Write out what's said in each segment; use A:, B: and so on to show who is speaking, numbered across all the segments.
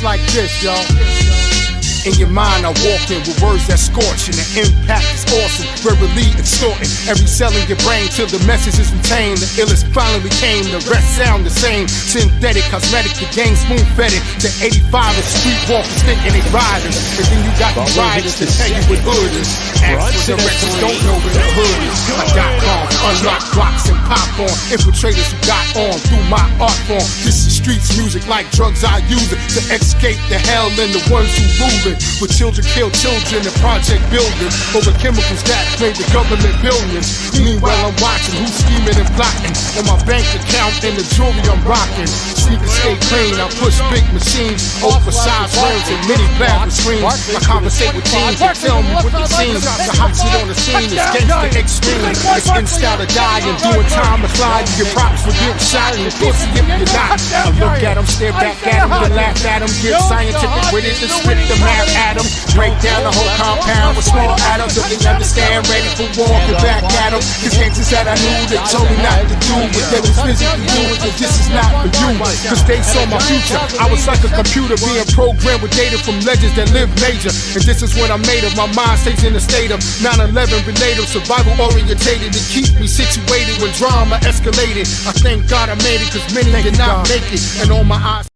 A: It's like this, y'all. In your mind, I walk in with words that scorch, and the impact is awesome, verbally extorting every cell in your brain till the message is retained. The illest finally became, the rest sound the same. Synthetic, cosmetic, the game smooth-fetted. To 85 and streetwalkers thinking they riders, and then you got the riders to tell you what hood is. Ask for directions, don't know where the hood is. I got calls, unlock blocks and pop on infiltrators who got on through my art form. This is streets music, like drugs I use it to escape the hell and the ones who rule it. With children kill children and project buildings over chemicals that made the government billions. Meanwhile, I'm watching who's scheming and plotting on my bank account and the jewelry I'm rocking. Sneakers stay clean, I push big machines, oversized rims and mini plasma screens. I conversate with teams and tell me what they seen. The hot shit on the scene is gangsta extreme. It's in style to die and doing time to fly. You get props for getting shot and pussy if you're not. I look at them, stare back at them, then laugh at them. Get scientific with it, then spit the math at them. Break down the whole compound with small atoms so they understand, ready for war, get back at them. Cause gangsters that I knew, they told me not to do what they was physically doing, cause this is not for you. Cause they saw my future, I was like a computer being programmed with data from legends that live major. And this is what I made of, my mind stays in a state of 9/11 related, survival orientated to keep me situated when drama escalated. I thank God I made it, cause many did not make it, and all my eyes.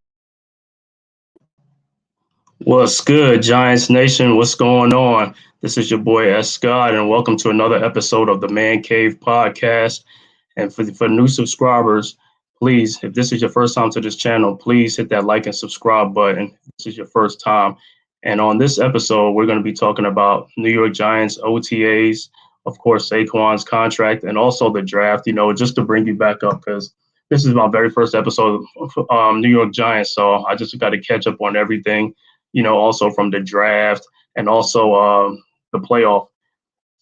B: What's good, Giants Nation? What's going on? This is your boy S. Scott, and welcome to another episode of the Man-Cave podcast. And for new subscribers, please, if this is your first time to this channel, please hit that like and subscribe button. If this is your first time. And on this episode, we're going to be talking about New York Giants OTAs, of course, Saquon's contract, and also the draft, just to bring you back up, because this is my very first episode of New York Giants. So I just got to catch up on everything. Also from the draft and also the playoff.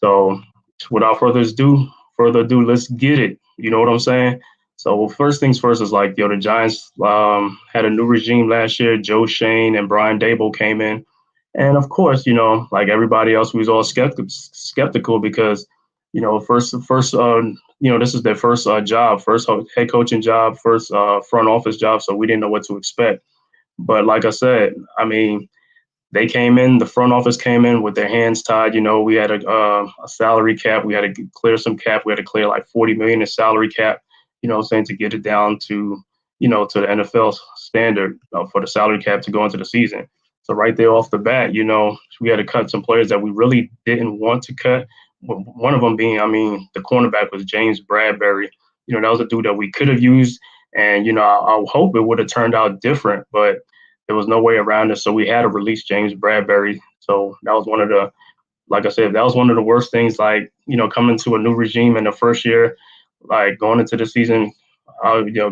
B: So without further ado, let's get it. You know what I'm saying? So first things first is like, the Giants had a new regime last year. Joe Shane and Brian Daboll came in. And of course, like everybody else, we was all skeptical because, first, this is their first job, first head coaching job, first front office job. So we didn't know what to expect. But like I said, they came in, the front office came in with their hands tied. We had a salary cap. We had to clear some cap. We had to clear like $40 million in salary cap, to get it down to, to the NFL standard for the salary cap to go into the season. So right there off the bat, we had to cut some players that we really didn't want to cut. One of them being, the cornerback was James Bradbury. That was a dude that we could have used. And, I hope it would have turned out different, but there was no way around it. So we had to release James Bradbury. So that was one of the, like I said, that was one of the worst things, like, coming to a new regime in the first year, like going into the season, I didn't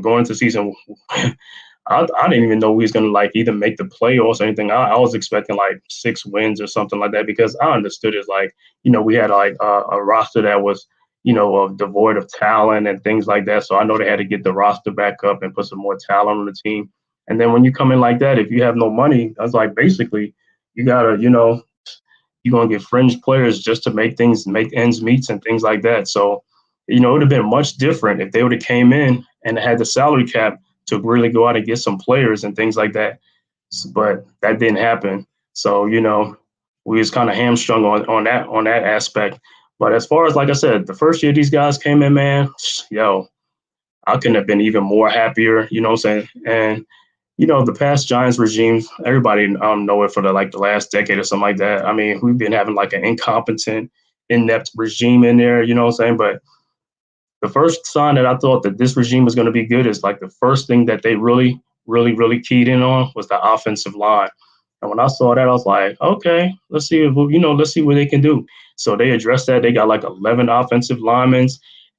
B: even know we was going to like either make the playoffs or anything. I was expecting like 6 wins or something like that, because I understood it's like, we had like a roster that was, devoid of talent and things like that. So I know they had to get the roster back up and put some more talent on the team. And then when you come in like that, if you have no money, I was like, basically, you gotta, you're gonna get fringe players just to make ends meet and things like that. So, it would have been much different if they would have came in and had the salary cap to really go out and get some players and things like that. But that didn't happen. So, we was kind of hamstrung on that aspect. But as far as, like I said, the first year these guys came in, man, I couldn't have been even more happier, what I'm saying? And, the past Giants regimes, everybody know it for the last decade or something like that. We've been having like an incompetent, inept regime in there, what I'm saying? But the first sign that I thought that this regime was going to be good is like the first thing that they really, really, really keyed in on was the offensive line. And when I saw that, I was like, okay, let's see what they can do. So they addressed that. They got like 11 offensive linemen,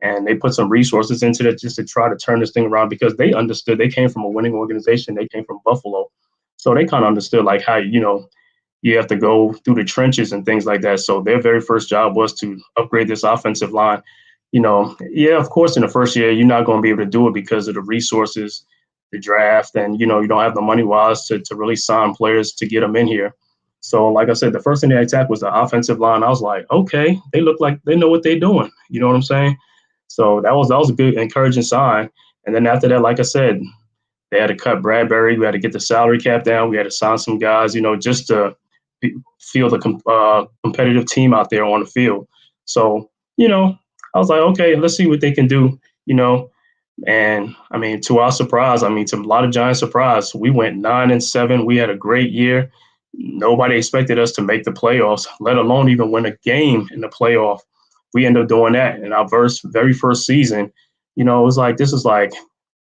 B: and they put some resources into it just to try to turn this thing around, because they understood they came from a winning organization. They came from Buffalo. So they kind of understood like how, you have to go through the trenches and things like that. So their very first job was to upgrade this offensive line. Of course, in the first year, you're not going to be able to do it because of the resources, the draft, and, you don't have the money wise to really sign players to get them in here. So, like I said, the first thing they attacked was the offensive line. I was like, okay, they look like they know what they're doing. You know what I'm saying? So that was a good, encouraging sign. And then after that, like I said, They had to cut Bradbury. We had to get the salary cap down. We had to sign some guys, just to feel the competitive team out there on the field. So, I was like, okay, let's see what they can do, you know. And I mean, to our surprise, I mean, to a lot of Giants' surprise, we went 9-7. We had a great year. Nobody expected us to make the playoffs, let alone even win a game in the playoff. We ended up doing that in our very first season. It was like,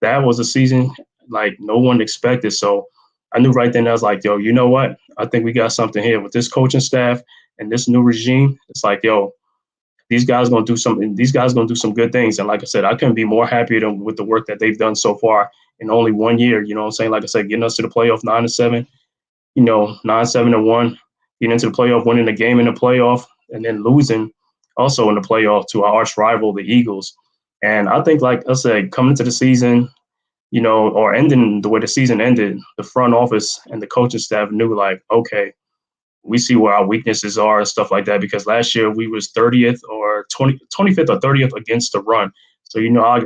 B: that was a season like no one expected. So I knew right then, I was like, yo, you know what? I think we got something here with this coaching staff and this new regime. It's like, yo, these guys gonna do something. These guys gonna do some good things. And like I said, I couldn't be more happier with the work that they've done so far in only 1 year. You know what I'm saying? Like I said, getting us to the playoff 9-7. 9-7-1, getting into the playoff, winning a game in the playoff, and then losing also in the playoff to our arch rival, the Eagles. And I think, like I said, coming into the season, or ending the way the season ended, the front office and the coaching staff knew, like, okay, we see where our weaknesses are and stuff like that, because last year we was 30th or 25th or 30th against the run. So,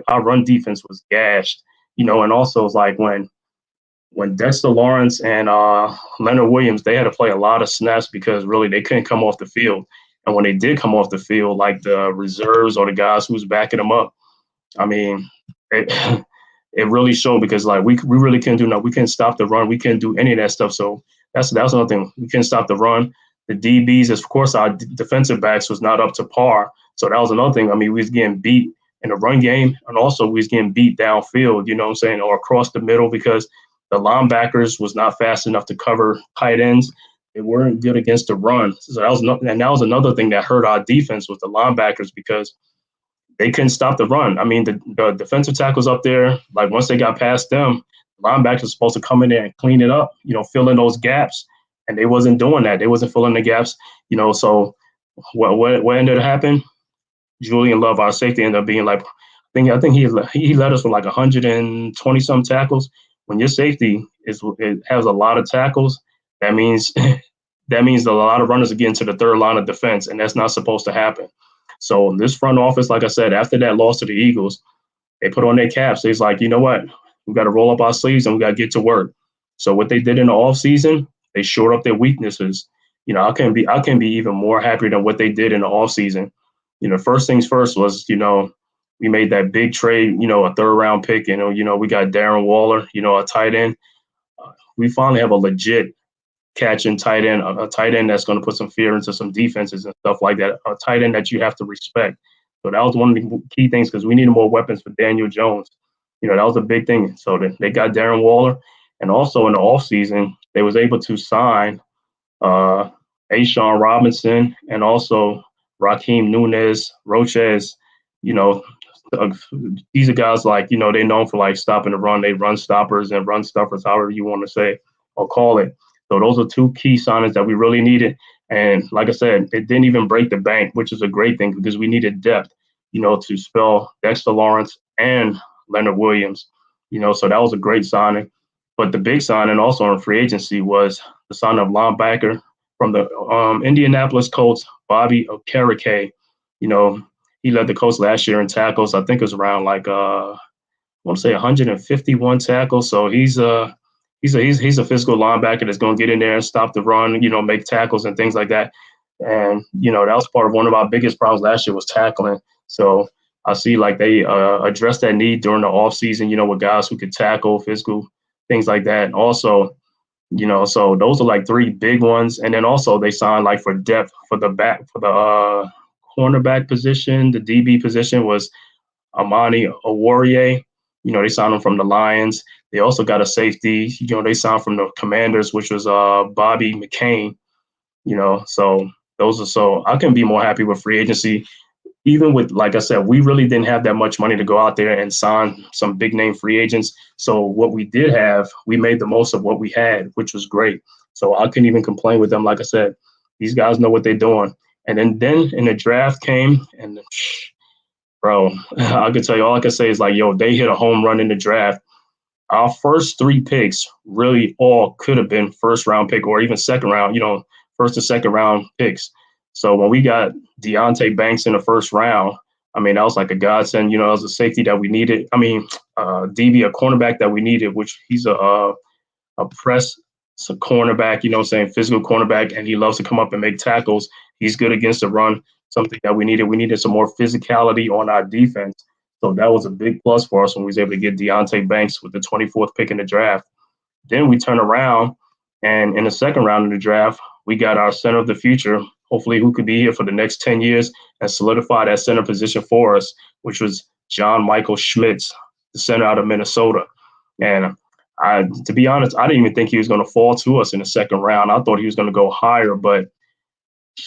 B: our run defense was gashed, and also it's like when Dexter Lawrence and Leonard Williams, they had to play a lot of snaps because really they couldn't come off the field. And when they did come off the field, like the reserves or the guys who was backing them up, I mean, it, it really showed, because like we really couldn't do nothing. We couldn't stop the run. We couldn't do any of that stuff. So that was another thing. We couldn't stop the run. The DBs, of course, our defensive backs was not up to par. So that was another thing. I mean, we was getting beat in the run game, and also we was getting beat downfield, or across the middle, because the linebackers was not fast enough to cover tight ends. They weren't good against the run. So that was another thing that hurt our defense, was the linebackers, because they couldn't stop the run. I mean, the defensive tackles up there, like once they got past them, the linebackers were supposed to come in there and clean it up, fill in those gaps. And they wasn't doing that. They wasn't filling the gaps, So what ended up happening? Julian Love, our safety, ended up being like, I think he led us with like 120 some tackles. When your safety has a lot of tackles, that means a lot of runners are getting to the third line of defense, and that's not supposed to happen. So this front office, like I said, after that loss to the Eagles, they put on their caps. They's like, you know what? We got to roll up our sleeves and we got to get to work. So what they did in the offseason, they shored up their weaknesses. I can be even more happier than what they did in the offseason. First things first was, we made that big trade, a third round pick, we got Darren Waller, a tight end. We finally have a legit catching tight end, a tight end that's going to put some fear into some defenses and stuff like that, a tight end that you have to respect. So that was one of the key things, because we needed more weapons for Daniel Jones. That was a big thing. So they got Darren Waller. And also in the offseason, they was able to sign Ashawn Robinson and also Raheem Nunez, Roches. These are guys like, they're known for like stopping the run. They run stoppers and run stuffers, however you want to say or call it. So those are two key signings that we really needed. And like I said, it didn't even break the bank, which is a great thing, because we needed depth, to spell Dexter Lawrence and Leonard Williams. So that was a great signing. But the big signing also in free agency was the signing of linebacker from the Indianapolis Colts, Bobby Okereke. He led the Colts last year in tackles. I think it was around like I want to say 151 tackles. So he's a physical linebacker that's going to get in there and stop the run, make tackles and things like that. And that was part of one of our biggest problems last year, was tackling. So I see like they addressed that need during the offseason, with guys who could tackle, physical, things like that. And also, so those are like three big ones. And then also they signed like for depth for the cornerback position. The DB position was Amani Oruwariye. They signed him from the Lions. They also got a safety. They signed from the Commanders, which was Bobby McCain. So I can be more happy with free agency. Even with, like I said, we really didn't have that much money to go out there and sign some big name free agents. So what we did have, we made the most of what we had, which was great. So I couldn't even complain with them. Like I said, these guys know what they're doing. And then in the draft came, and bro, I could tell you, all I can say is like, yo, they hit a home run in the draft. Our first three picks really all could have been first round pick or even second round, first or second round picks. So when we got Deonte Banks in the first round, I mean, that was like a godsend. You know, it was a safety that we needed. I mean, DB, a cornerback that we needed, which he's a press cornerback, you know what I'm saying, physical cornerback, and he loves to come up and make tackles. He's good against the run, something that we needed. We needed some more physicality on our defense. So that was a big plus for us when we was able to get Deonte Banks with the 24th pick in the draft. Then we turn around, and in the second round of the draft, we got our center of the future, hopefully who could be here for the next 10 years and solidify that center position for us, which was John Michael Schmitz, the center out of Minnesota. And to be honest, I didn't even think he was going to fall to us in the second round. I thought he was going to go higher, but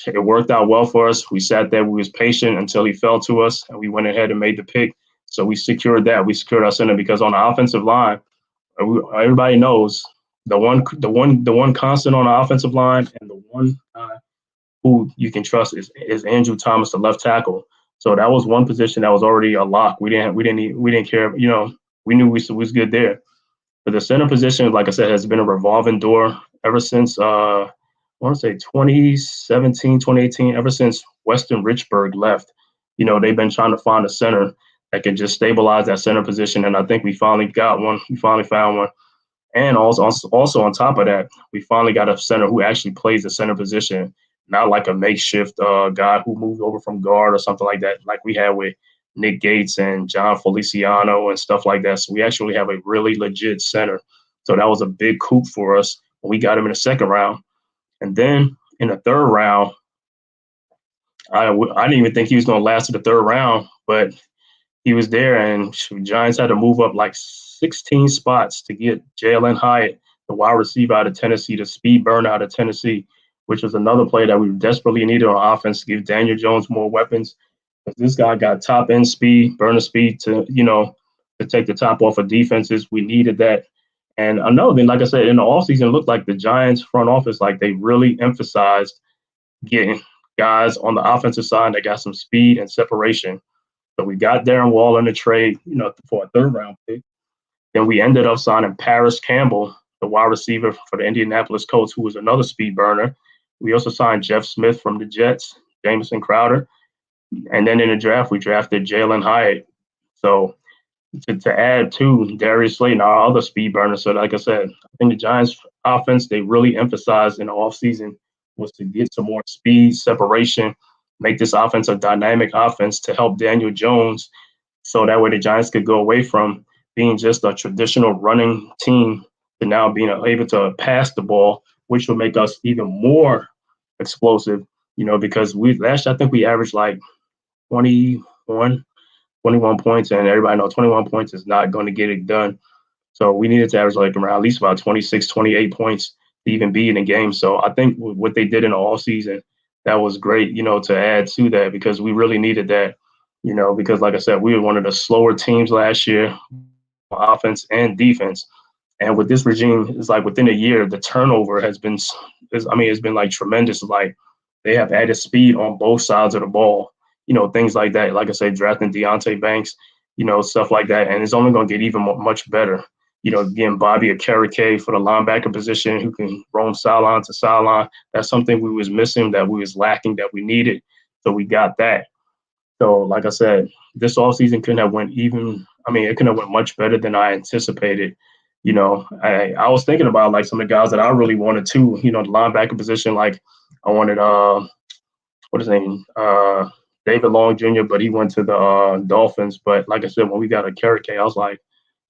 B: it worked out well for us. We sat there, we was patient until he fell to us, and we went ahead and made the pick. So we secured that. We secured our center because on the offensive line, everybody knows the one constant on the offensive line and the one guy who you can trust is Andrew Thomas, the left tackle. So that was one position that was already a lock. We didn't care. You know, we knew we was good there. But the center position, like I said, has been a revolving door ever since I want to say 2017, 2018, ever since Weston Richburg left. You know, they've been trying to find a center that can just stabilize that center position. And I think we finally got one. We finally found one. And also on top of that, we finally got a center who actually plays the center position, not like a makeshift guy who moved over from guard or something like that, like we had with Nick Gates and John Feliciano and stuff like that. So we actually have a really legit center. So that was a big coup for us when we got him in the second round. And then in the third round, I didn't even think he was going to last to the third round, but he was there, and Giants had to move up like 16 spots to get Jalen Hyatt, the wide receiver out of Tennessee, the speed burner out of Tennessee, which was another player that we desperately needed on offense to give Daniel Jones more weapons. But this guy got top end speed, burner speed to take the top off of defenses. We needed that. And another thing, like I said, in the offseason, it looked like the Giants front office, like they really emphasized getting guys on the offensive side that got some speed and separation. So we got Darren Waller in the trade, for a third round pick. Then we ended up signing Paris Campbell, the wide receiver for the Indianapolis Colts, who was another speed burner. We also signed Jeff Smith from the Jets, Jamison Crowder. And then in the draft, we drafted Jalen Hyatt. So to add to Darius Slayton, our other speed burner. So like I said, I think the Giants offense, they really emphasized in the offseason was to get some more speed, separation, make this offense a dynamic offense to help Daniel Jones. So that way the Giants could go away from being just a traditional running team to now being able to pass the ball, which will make us even more explosive, because last year I think we averaged like 21 points, and everybody knows 21 points is not going to get it done. So we needed to average like around at least about 26, 28 points to even be in the game. So I think what they did in the offseason, that was great, to add to that, because we really needed that, because like I said, we were one of the slower teams last year, offense and defense. And with this regime, it's like within a year, the turnover has been, it's been like tremendous. Like they have added speed on both sides of the ball, things like that. Like I said, drafting Deonte Banks, stuff like that. And it's only going to get even much better. Getting Bobby Okereke for the linebacker position who can roam sideline to sideline. That's something we was missing, that we was lacking, that we needed. So we got that. So like I said, this offseason couldn't have went it couldn't have went much better than I anticipated. I was thinking about like some of the guys that I really wanted too, the linebacker position. Like I wanted, what is his name? David Long Jr., but he went to the Dolphins. But like I said, when we got Okereke, I was like,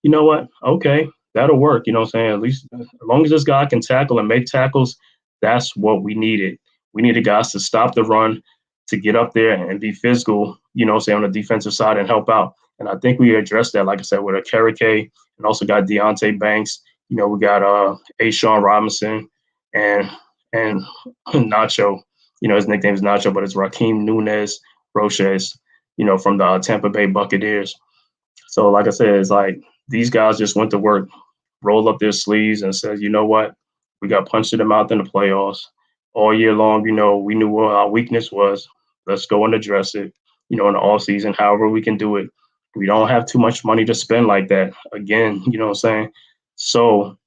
B: you know what? Okay, that'll work. You know what I'm saying? At least as long as this guy can tackle and make tackles, that's what we needed. We needed guys to stop the run, to get up there and be physical, on the defensive side and help out. And I think we addressed that, like I said, with Okereke, and also got Deonte Banks. We got Ashawn Robinson and Nacho. His nickname is Nacho, but it's Raheem Nunez Roches, from the Tampa Bay Buccaneers. So like I said, it's like these guys just went to work, rolled up their sleeves and said, you know what? We got punched in the mouth in the playoffs. All year long, we knew what our weakness was. Let's go and address it, in the offseason, however we can do it. We don't have too much money to spend like that. Again, you know what I'm saying? So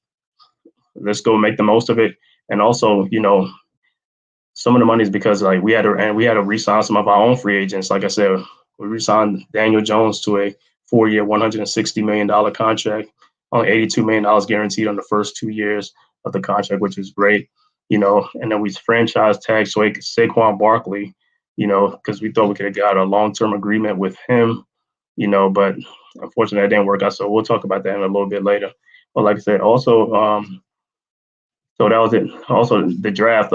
B: let's go make the most of it. And also, some of the money is because like we had to re-sign some of our own free agents. Like I said, We re-signed Daniel Jones to a 4-year, $160 million contract, only $82 million guaranteed on the first 2 years of the contract, which is great. And then we franchise tag Saquon Barkley, because we thought we could have got a long-term agreement with him, but unfortunately that didn't work out. So we'll talk about that in a little bit later. But like I said, also, so that was it. Also, the draft,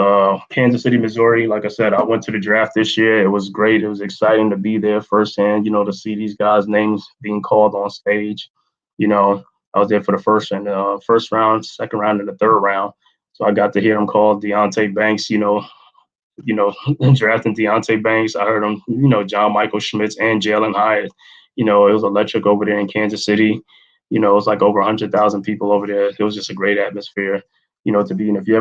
B: Kansas City, Missouri. Like I said, I went to the draft this year. It was great. It was exciting to be there firsthand, to see these guys' names being called on stage. I was there for the first round, second round, and the third round. So I got to hear them call Deontay Banks, drafting Deontay Banks. I heard him, John Michael Schmitz and Jalen Hyatt. It was electric over there in Kansas City. It was like over 100,000 people over there. It was just a great atmosphere, to be in. If you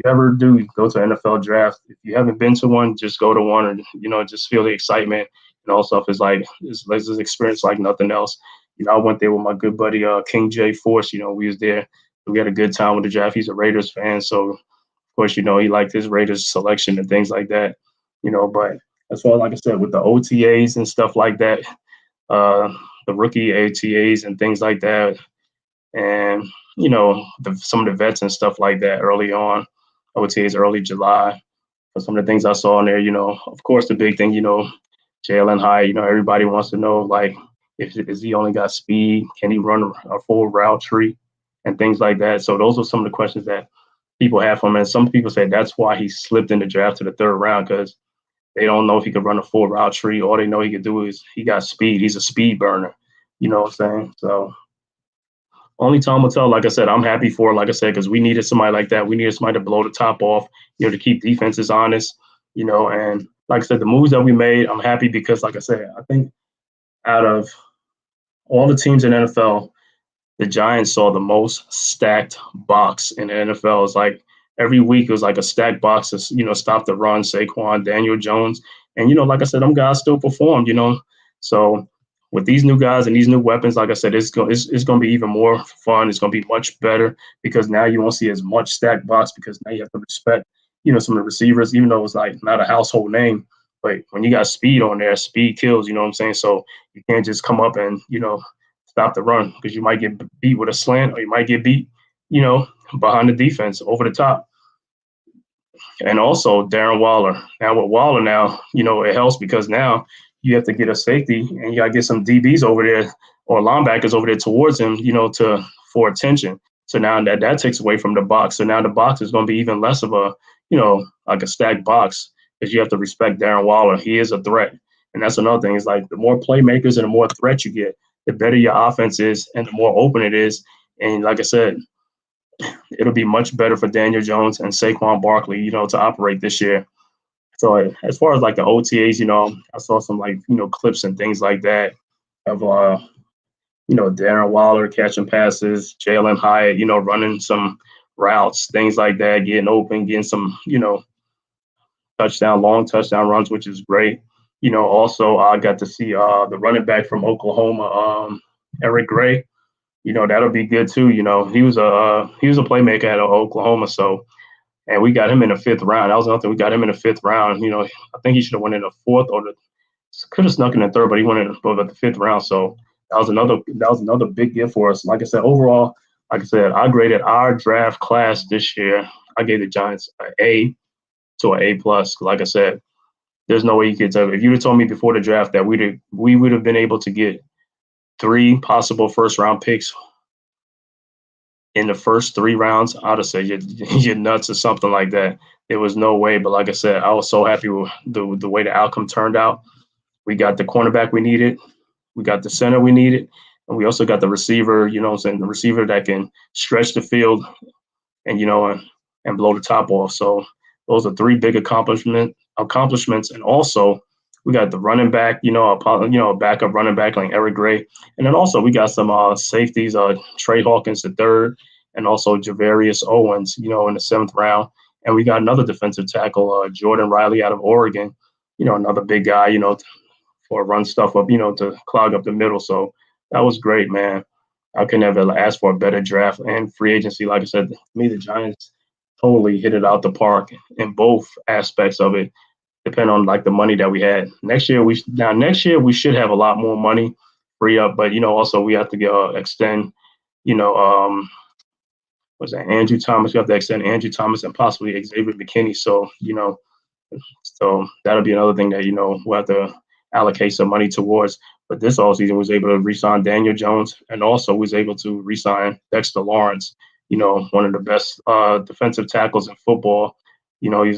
B: ever do go to an NFL draft, if you haven't been to one, just go to one and, just feel the excitement and all stuff. It's an experience like nothing else. I went there with my good buddy, King J Force. We was there. We had a good time with the draft. He's a Raiders fan. So, of course, he liked his Raiders selection and things like that, but as far as, like I said, with the OTAs and stuff like that, the rookie OTAs and things like that, and, some of the vets and stuff like that early on, OTAs early July. But some of the things I saw in there, of course, the big thing, Jalen Hyatt, everybody wants to know, like, is he only got speed? Can he run a full route tree and things like that? So those are some of the questions that people have for him. And some people say that's why he slipped in the draft to the third round, because they don't know if he could run a full route tree. All they know he could do is he got speed. He's a speed burner. You know what I'm saying? So only time will tell. Like I said, I'm happy for it, like I said, because we needed somebody like that. We needed somebody to blow the top off, to keep defenses honest, and like I said, the moves that we made, I'm happy because, like I said, I think out of all the teams in the NFL, the Giants saw the most stacked box in the NFL. It's like every week it was like a stacked box to, stop the run, Saquon, Daniel Jones. And, like I said, them guys still performed, So with these new guys and these new weapons, like I said, it's going to be even more fun. It's going to be much better because now you won't see as much stacked box because now you have to respect, some of the receivers, even though it's like not a household name. But when you got speed on there, speed kills, you know what I'm saying? So you can't just come up and, stop the run because you might get beat with a slant or you might get beat, behind the defense over the top. And also Darren Waller. Now with Waller now, it helps because now you have to get a safety and you got to get some DBs over there or linebackers over there towards him, for attention. So now that takes away from the box. So now the box is going to be even less of a, like a stacked box because you have to respect Darren Waller. He is a threat. And that's another thing. Is like the more playmakers and the more threats you get, the better your offense is and the more open it is. And like I said, it'll be much better for Daniel Jones and Saquon Barkley, to operate this year. So as far as like the OTAs, I saw some like, clips and things like that of, Darren Waller catching passes, Jalen Hyatt, running some routes, things like that, getting open, getting some, long touchdown runs, which is great. Also I got to see the running back from Oklahoma, Eric Gray. That'll be good too. He was a playmaker at Oklahoma. So, and we got him in the fifth round. That was another thing. We got him in the fifth round. I think he should have went in the fourth or could have snuck in the third, but he went in the fifth round. So that was another big gift for us. Like I said, overall, like I said, I graded our draft class this year. I gave the Giants an A to an A plus. Like I said, there's no way you could tell. If you had told me before the draft that we would have been able to get 3 possible first round picks in the first 3 rounds, I'd have said you're nuts or something like that. There was no way. But like I said, I was so happy with the way the outcome turned out. We got the cornerback we needed. We got the center we needed. And we also got the receiver, the receiver that can stretch the field and, and blow the top off. So those are 3 big accomplishments. And also we got the running back, a backup running back like Eric Gray. And then also we got some safeties, Trey Hawkins the third, and also Javarius Owens, in the 7th round. And we got another defensive tackle, Jordan Riley out of Oregon, another big guy, for run stuff up, to clog up the middle. So that was great, man. I could never ask for a better draft and free agency. Like I said, to me, the Giants totally hit it out the park in both aspects of it. depend on like the money that we had. Next year we should have a lot more money free up, but also we have to extend, you know, was that Andrew Thomas? We have to extend Andrew Thomas and possibly Xavier McKinney. So that'll be another thing that we'll have to allocate some money towards. But this offseason was able to re-sign Daniel Jones, and also was able to re-sign Dexter Lawrence. One of the best defensive tackles in football. I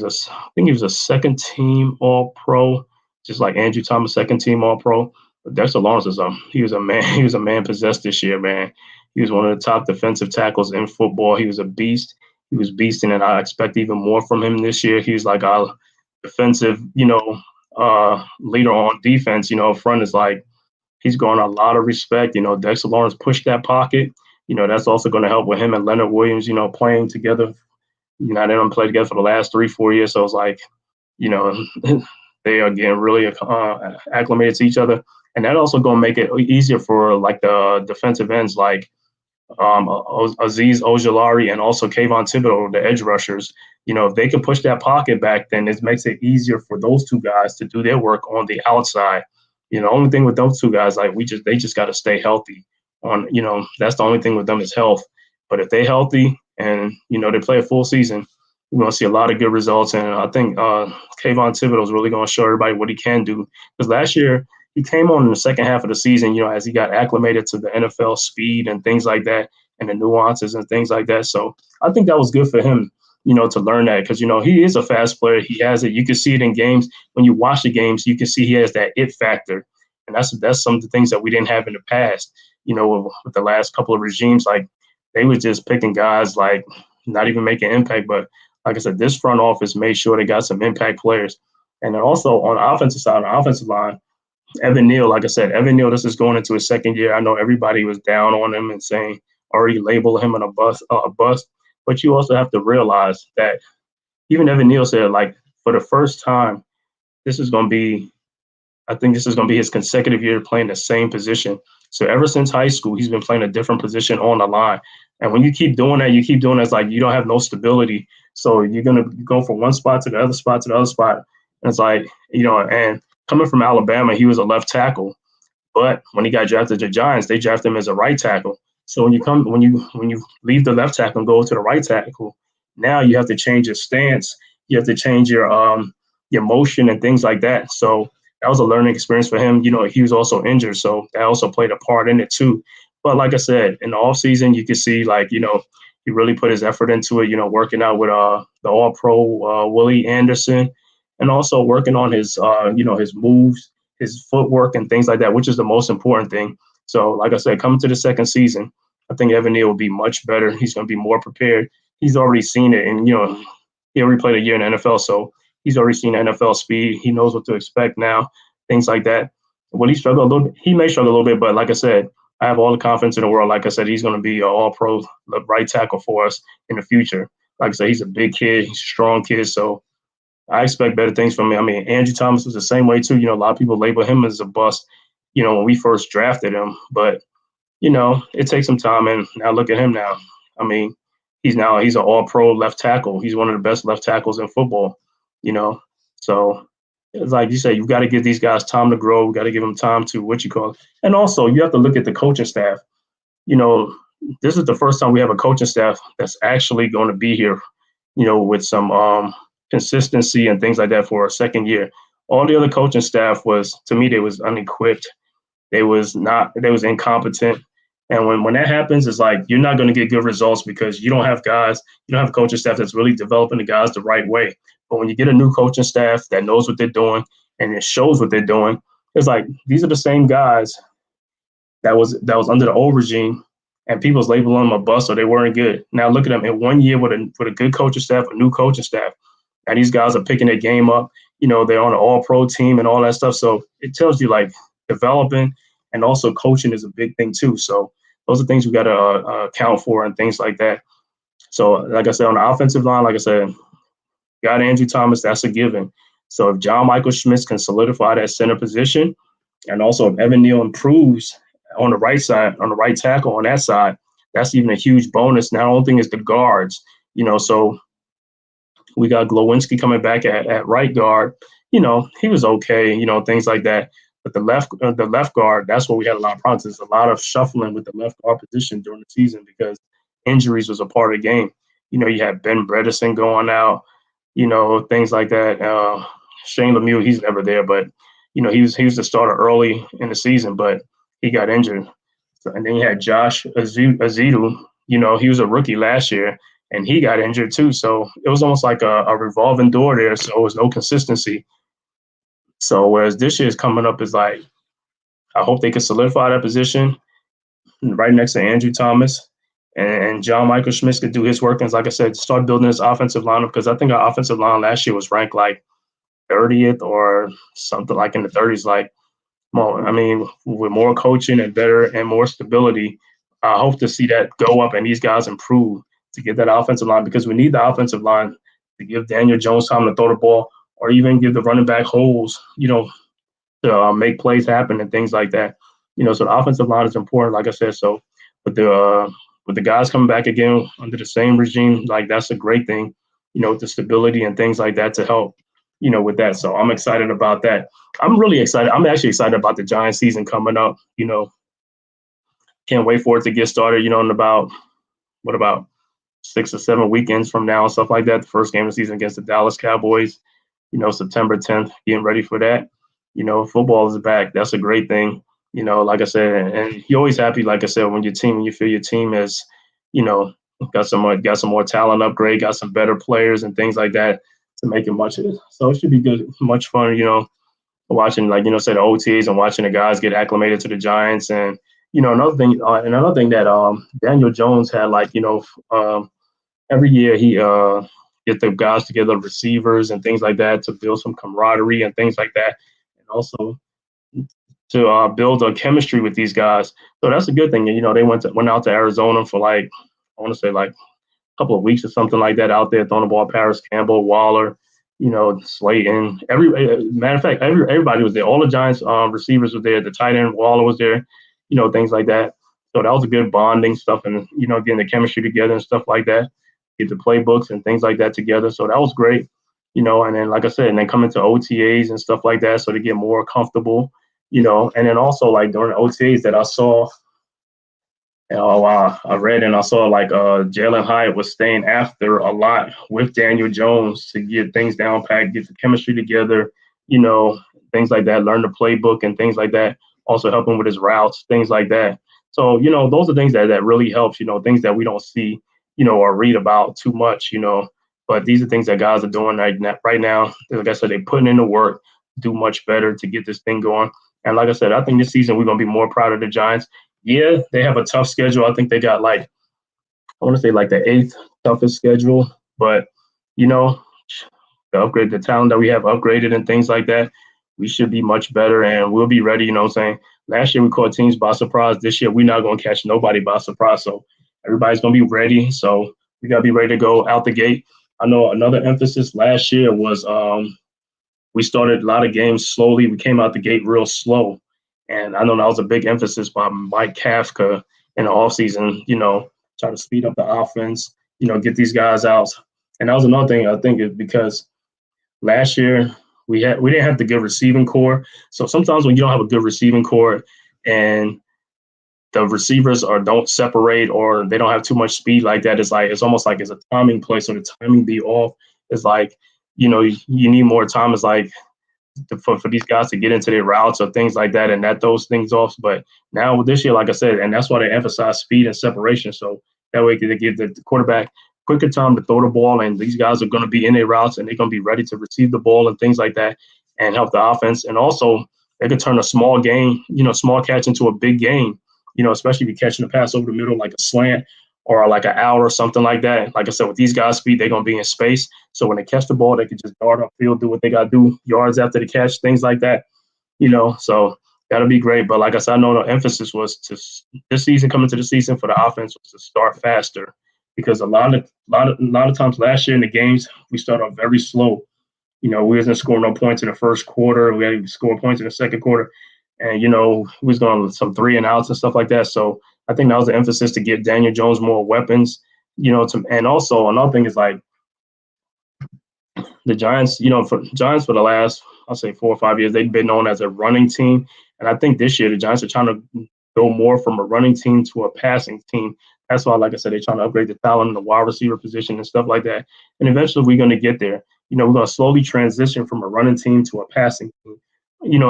B: think he was a second team All Pro, just like Andrew Thomas, second team All Pro. But Dexter Lawrence he was a man. He was a man possessed this year, man. He was one of the top defensive tackles in football. He was a beast. He was beasting, and I expect even more from him this year. He's like our defensive, leader on defense. Front is like he's going a lot of respect. Dexter Lawrence pushed that pocket. That's also going to help with him and Leonard Williams, playing together. They don't play together for the last 3-4 years. So it's like, they are getting really acclimated to each other. And that also going to make it easier for like the defensive ends, like Azeez Ojulari and also Kayvon Thibodeau, the edge rushers. If they can push that pocket back, then it makes it easier for those two guys to do their work on the outside. The only thing with those two guys, like they just got to stay healthy. That's the only thing with them is health. But if they're healthy and they play a full season, we're going to see a lot of good results. And I think Kayvon Thibodeau is really going to show everybody what he can do. Because last year he came on in the second half of the season, as he got acclimated to the NFL speed and things like that, and the nuances and things like that. So I think that was good for him, to learn that, because he is a fast player. He has it. You can see it in games. When you watch the games, you can see he has that it factor, and that's some of the things that we didn't have in the past. With the last couple of regimes, like they were just picking guys like not even making impact. But like I said, this front office made sure they got some impact players. And then also on the offensive side, on the offensive line, Evan Neal, like I said, this is going into his second year. I know everybody was down on him and saying already labeled him a bust. But you also have to realize that even Evan Neal said, like, for the first time, this is going to be his consecutive year playing the same position. So ever since high school, he's been playing a different position on the line. And when you keep doing that, it's like you don't have no stability. So you're going to go from one spot to the other spot to the other spot. And it's like, and coming from Alabama, he was a left tackle. But when he got drafted to the Giants, they drafted him as a right tackle. So when you leave the left tackle and go to the right tackle, now you have to change your stance. You have to change your motion and things like that. So that was a learning experience for him. He was also injured, so that also played a part in it too. But like I said, in the offseason, you can see he really put his effort into it. Working out with the All-Pro Willie Anderson, and also working on his his moves, his footwork, and things like that, which is the most important thing. So like I said, coming to the second season, I think Evan Neal will be much better. He's going to be more prepared. He's already seen it, and he already played a year in the NFL, so he's already seen NFL speed. He knows what to expect now, things like that. Will he struggle a little bit? He may struggle a little bit, but like I said, I have all the confidence in the world. Like I said, he's going to be an all-pro right tackle for us in the future. Like I said, he's a big kid. He's a strong kid, so I expect better things from him. I mean, Andrew Thomas was the same way too. A lot of people label him as a bust, when we first drafted him. But, it takes some time, and now look at him now. I mean, he's an all-pro left tackle. He's one of the best left tackles in football, So it's like you say, you've got to give these guys time to grow. We've got to give them time to And also, you have to look at the coaching staff. This is the first time we have a coaching staff that's actually going to be here, with some consistency and things like that for a second year. All the other coaching staff to me, they was unequipped. They was incompetent. And when that happens, it's like you're not going to get good results because you don't have a coaching staff that's really developing the guys the right way. But when you get a new coaching staff that knows what they're doing and it shows what they're doing, it's like these are the same guys that was under the old regime, and people's labeling them a bust or they weren't good. Now look at them in 1 year with a good coaching staff, a new coaching staff. And these guys are picking their game up. They're on an all-pro team and all that stuff. So it tells you like developing and also coaching is a big thing too. So those are things we got to account for and things like that. So like I said, on the offensive line, like I said, got Andrew Thomas, that's a given. So if John Michael Schmitz can solidify that center position, and also if Evan Neal improves on the right side, on the right tackle on that side, that's even a huge bonus. Now, the only thing is the guards, so we got Glowinski coming back at right guard. he was okay, things like that. But the left guard, that's where we had a lot of problems. There's a lot of shuffling with the left guard position during the season because injuries was a part of the game. You had Ben Bredesen going out, things like that. Shane Lemieux, he's never there, but he was the starter early in the season, but he got injured. And then you had Josh Azidu. He was a rookie last year, and he got injured too. So it was almost like a revolving door there. So it was no consistency. So whereas this year's coming up is like, I hope they can solidify that position right next to Andrew Thomas, and John Michael Schmitz could do his work. And like I said, start building this offensive lineup because I think our offensive line last year was ranked like 30th or something like in the 30s. Like, more, I mean, with more coaching and better and more stability, I hope to see that go up and these guys improve to get that offensive line because we need the offensive line to give Daniel Jones time to throw the ball or even give the running back holes, to make plays happen and things like that. So the offensive line is important, like I said. So with the guys coming back again under the same regime, like that's a great thing. With the stability and things like that to help. With that. So I'm excited about that. I'm really excited. I'm actually excited about the Giants season coming up. Can't wait for it to get started. In about 6 or 7 weekends from now and stuff like that. The first game of the season against the Dallas Cowboys. September 10th. Getting ready for that. Football is back. That's a great thing. Like I said, and you're always happy, like I said, when you feel your team is, got some more talent upgrade, got some better players and things like that to make it much. So it should be good, much fun, watching say the OTAs and watching the guys get acclimated to the Giants. And, another thing that Daniel Jones had, like, every year he get the guys together, receivers and things like that to build some camaraderie and things like that. And also to build a chemistry with these guys. So that's a good thing. They went out to Arizona for like, I want to say like a couple of weeks or something like that out there throwing the ball. Paris Campbell, Waller, Slayton. Matter of fact, everybody was there. All the Giants receivers were there. The tight end Waller was there. Things like that. So that was a good bonding stuff, and getting the chemistry together and stuff like that. Get the playbooks and things like that together. So that was great. And then like I said, and then coming to OTAs and stuff like that, so to get more comfortable. And then also like during the OTAs that I saw. I read and I saw like Jalen Hyatt was staying after a lot with Daniel Jones to get things down pat, get the chemistry together, things like that, learn the playbook and things like that. Also helping with his routes, things like that. So, those are things that really helps, things that we don't see, or read about too much, but these are things that guys are doing right now. Like I said, they're putting in the work, do much better to get this thing going. And like I said, I think this season we're going to be more proud of the Giants. Yeah, they have a tough schedule. I think they got I want to say like the 8th toughest schedule, but the talent that we have upgraded and things like that, we should be much better and we'll be ready. Last year we caught teams by surprise. This year we're not going to catch nobody by surprise. So everybody's going to be ready. So we got to be ready to go out the gate. I know another emphasis last year was we started a lot of games slowly. We came out the gate real slow. And I know that was a big emphasis by Mike Kafka in the offseason, try to speed up the offense, get these guys out. And that was another thing I think is because last year we didn't have the good receiving core. So sometimes when you don't have a good receiving core and the receivers don't separate or they don't have too much speed like that, it's almost like it's a timing play. So the timing be off. It's like, you need more time. It's like for these guys to get into their routes or things like that and that those things off. But now with this year, like I said, and that's why they emphasize speed and separation. So that way they give the quarterback quicker time to throw the ball, and these guys are going to be in their routes and they're going to be ready to receive the ball and things like that and help the offense. And also they could turn a small game, small catch into a big game, especially if you're catching a pass over the middle like a slant or like an out or something like that. Like I said, with these guys' speed, they're going to be in space. So when they catch the ball, they can just dart upfield, do what they got to do, yards after the catch, things like that, So that'll be great. But like I said, I know the emphasis was this season, coming to the season for the offense was to start faster because a lot of times last year in the games, we started off very slow. We wasn't scoring no points in the first quarter. We had to score points in the second quarter. And, we was going some 3 and outs and stuff like that. So I think that was the emphasis to give Daniel Jones more weapons, and also another thing is like the Giants, for Giants for the last, I'll say 4 or 5 years, they've been known as a running team. And I think this year the Giants are trying to go more from a running team to a passing team. That's why, like I said, they're trying to upgrade the talent in the wide receiver position and stuff like that. And eventually we're going to get there. We're going to slowly transition from a running team to a passing team,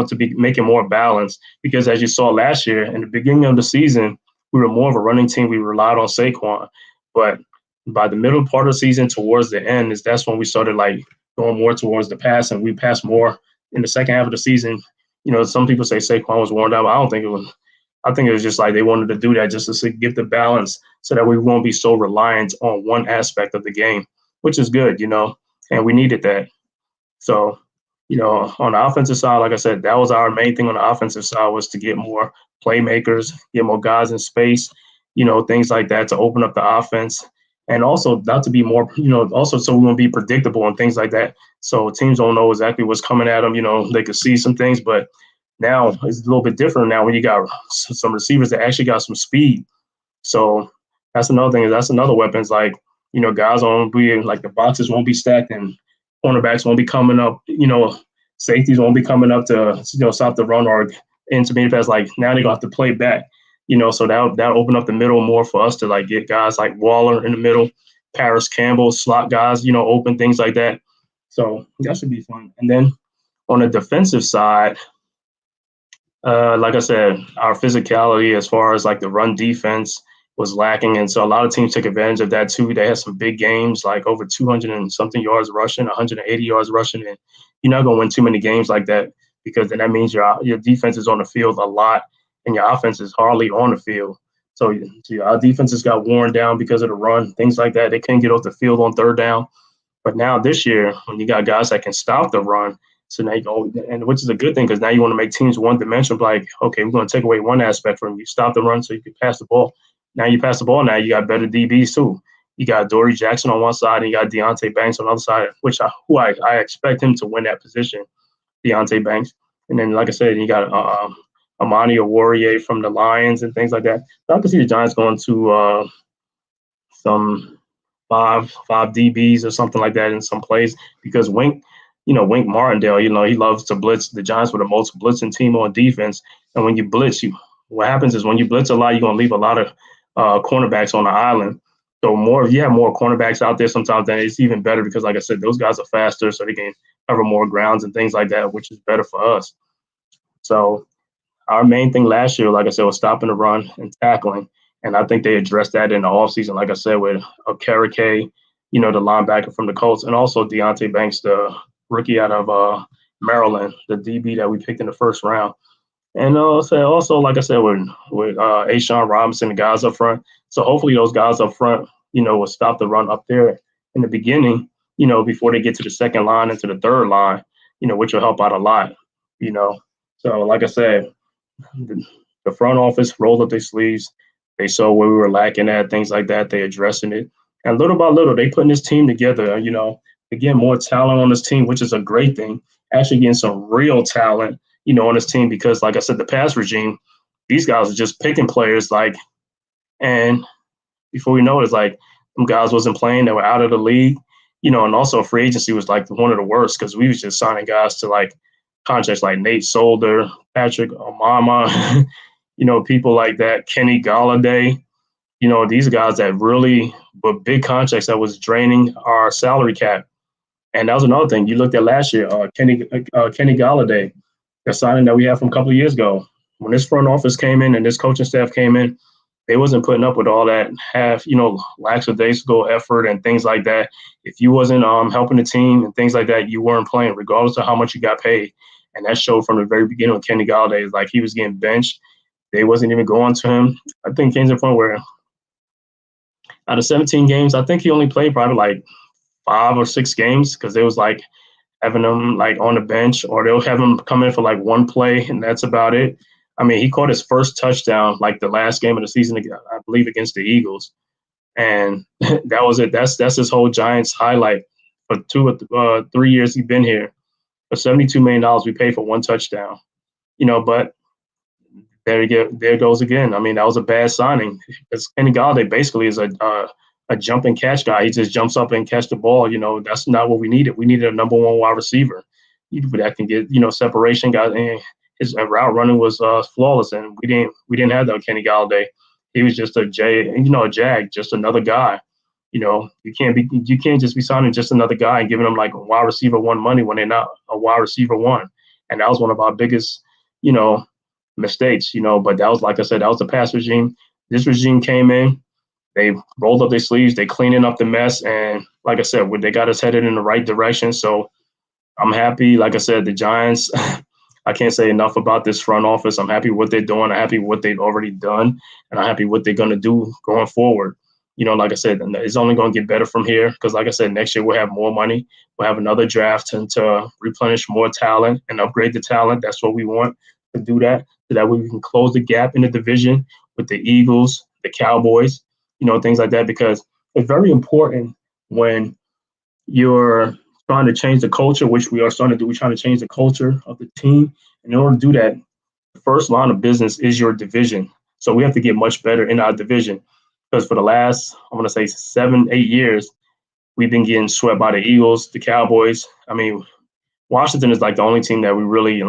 B: to be making more balanced. Because as you saw last year, in the beginning of the season, we were more of a running team. We relied on Saquon. But by the middle part of the season towards the end, that's when we started like going more towards the pass, and we passed more in the second half of the season. Some people say Saquon was worn down, but I don't think it was. I think it was just like they wanted to do that just to give the balance so that we won't be so reliant on one aspect of the game, which is good, and we needed that. So, on the offensive side, like I said, that was our main thing on the offensive side, was to get more playmakers, get more guys in space, things like that to open up the offense. And also not to be more, also so we won't be predictable and things like that. So teams don't know exactly what's coming at them. They could see some things, but now it's a little bit different now when you got some receivers that actually got some speed. So that's another thing. That's another weapon. It's like, guys won't be like, the boxes won't be stacked and cornerbacks won't be coming up, safeties won't be coming up to, stop the run or intermediate pass. Like now they're going to have to play back, so that'll open up the middle more for us to like get guys like Waller in the middle, Paris Campbell, slot guys, open, things like that. So that should be fun. And then on the defensive side, like I said, our physicality as far as like the run defense was lacking. And so a lot of teams took advantage of that too. They had some big games, like over 200 and something yards rushing, 180 yards rushing. And you're not going to win too many games like that, because then that means your defense is on the field a lot and your offense is hardly on the field. So our defenses got worn down because of the run, things like that. They couldn't get off the field on third down. But now this year, when you got guys that can stop the run, so now you go, and which is a good thing, because now you want to make teams one-dimensional. Like, okay, we're going to take away one aspect from you. Stop the run so you can pass the ball. Now you pass the ball. Now you got better DBs too. You got Dory Jackson on one side, and you got Deontay Banks on the other side, which I expect him to win that position, Deontay Banks. And then, like I said, you got Amani Oruwariye from the Lions and things like that. So I can see the Giants going to some five DBs or something like that in some plays, because Wink Martindale, he loves to blitz. The Giants were the most blitzing team on defense. And when you blitz, what happens is when you blitz a lot, you're going to leave a lot of cornerbacks on the island. So if you have more cornerbacks out there sometimes, then it's even better, because, like I said, those guys are faster, so they can cover more grounds and things like that, which is better for us. So our main thing last year, like I said, was stopping the run and tackling. And I think they addressed that in the offseason, like I said, with Okereke, the linebacker from the Colts, and also Deontay Banks, the rookie out of Maryland, the DB that we picked in the first round. And also, like I said, with Ashawn Robinson, the guys up front. So hopefully those guys up front, will stop the run up there in the beginning, before they get to the second line and to the third line, which will help out a lot, So like I said, the front office rolled up their sleeves. They saw where we were lacking at, things like that. They addressing it. And little by little, they putting this team together, again, more talent on this team, which is a great thing. Actually getting some real talent, on this team, because, like I said, the past regime, these guys are just picking players, and before we know it, it's like them guys wasn't playing. They were out of the league, and also free agency was like one of the worst, because we was just signing guys to like contracts like Nate Solder, Patrick Omama, people like that, Kenny Galladay, these guys that really were big contracts that was draining our salary cap. And that was another thing. You looked at last year, Kenny Galladay, the signing that we had from a couple of years ago. When this front office came in and this coaching staff came in, they wasn't putting up with all that lackadaisical effort and things like that. If you wasn't helping the team and things like that, you weren't playing, regardless of how much you got paid. And that showed from the very beginning with Kenny Galladay. It's like he was getting benched. They wasn't even going to him. I think it came to the point where out of 17 games, I think he only played probably like 5 or 6 games, because they was like having him like on the bench, or they'll have him come in for like one play, and that's about it. I mean, he caught his first touchdown like the last game of the season, I believe, against the Eagles, and that was it. That's his whole Giants highlight for 2 or 3 years he's been here. For $72 million, we paid for one touchdown, but there goes again. I mean, that was a bad signing, because Kenny Galladay basically is a a jump and catch guy. He just jumps up and catch the ball. That's not what we needed. We needed a number one wide receiver that can get separation guys. And his route running was flawless, and we didn't have that Kenny Galladay. He was just a jag, just another guy. You can't just be signing just another guy and giving them like a wide receiver one money when they're not a wide receiver one. And that was one of our biggest, mistakes. But that was, like I said, that was the past regime. This regime came in, they rolled up their sleeves, they cleaning up the mess, and like I said, they got us headed in the right direction. So I'm happy. Like I said, the Giants. I can't say enough about this front office. I'm happy with what they're doing. I'm happy with what they've already done, and I'm happy with what they're going to do going forward. Like I said, it's only going to get better from here because, like I said, next year we'll have more money. We'll have another draft to replenish more talent and upgrade the talent. That's what we want to do that, so that way we can close the gap in the division with the Eagles, the Cowboys, things like that, because it's very important when you're trying to change the culture, which we are starting to do. We're trying to change the culture of the team. And in order to do that, the first line of business is your division. So we have to get much better in our division because for the last, I want to say 7-8 years, we've been getting swept by the Eagles, the Cowboys. I mean, Washington is like the only team that we really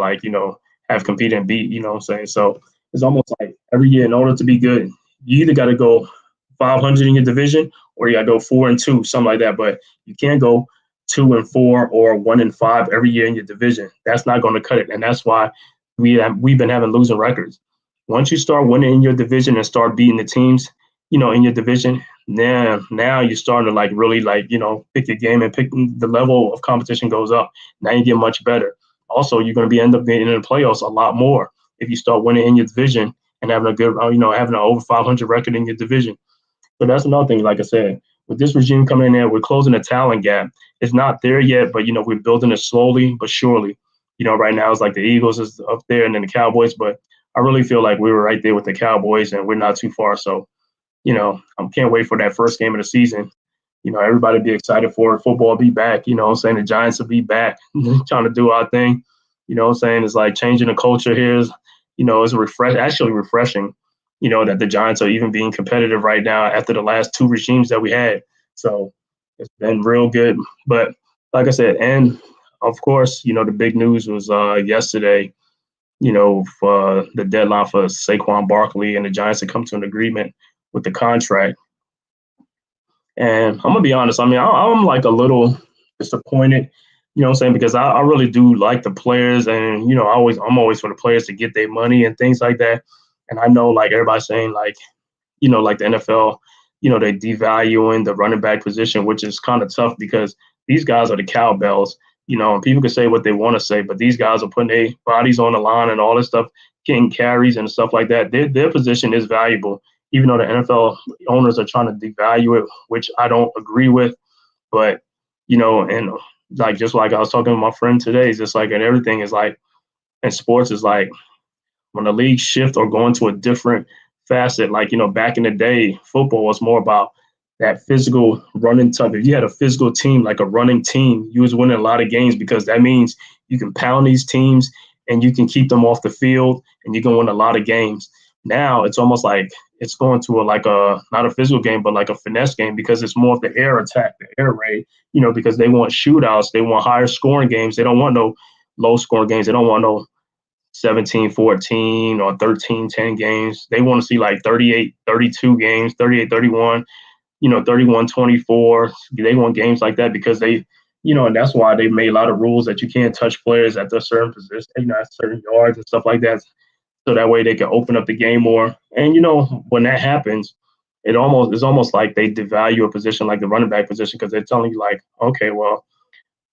B: have competed and beat, what I'm saying? So it's almost like every year, in order to be good, you either got to go 500 in your division or you got to go 4-2, something like that. But you can't go 2-4 or 1-5 every year in your division. That's not going to cut it. And that's why we've been having losing records. Once you start winning in your division and start beating the teams, in your division, now you're starting to really pick your game and pick the level of competition goes up. Now you get much better. Also, you're going to end up getting in the playoffs a lot more if you start winning in your division and having a good, having an over 500 record in your division. So that's another thing. Like I said, with this regime coming in there, we're closing the talent gap. It's not there yet, but we're building it slowly but surely. Right now it's like the Eagles is up there and then the Cowboys, but I really feel like we were right there with the Cowboys and we're not too far. So, I can't wait for that first game of the season. Everybody be excited for it. Football be back. I'm saying the Giants will be back, trying to do our thing. I'm saying it's like changing the culture here is, it's actually refreshing, that the Giants are even being competitive right now after the last two regimes that we had. So it's been real good. But like I said, and of course, the big news was yesterday, for the deadline for Saquon Barkley and the Giants to come to an agreement with the contract. And I'm gonna be honest. I mean, I'm like a little disappointed, what I'm saying, because I really do like the players, and I'm always for the players to get their money and things like that. And I know like everybody's saying like the NFL, they devaluing the running back position, which is kind of tough because these guys are the cowbells, and people can say what they want to say, but these guys are putting their bodies on the line and all this stuff, getting carries and stuff like that. Their position is valuable, even though the NFL owners are trying to devalue it, which I don't agree with. But, and like just like I was talking with my friend today, it's just like, and everything is like, in sports is like, when the league shift or go into a different facet, like, back in the day, football was more about that physical running type. If you had a physical team, like a running team, you was winning a lot of games because that means you can pound these teams and you can keep them off the field and you can win a lot of games. Now it's almost like it's going to not a physical game, but like a finesse game because it's more of the air attack, the air raid, because they want shootouts. They want higher scoring games. They don't want no low scoring games. They don't want no 17-14 or 13-10 games. They want to see like 38-32 games, 38-31, 31-24. They want games like that because they, and that's why they made a lot of rules that you can't touch players at a certain position, at certain yards and stuff like that. So that way they can open up the game more. And, when that happens, it's almost like they devalue a position like the running back position because they're telling you like, okay, well,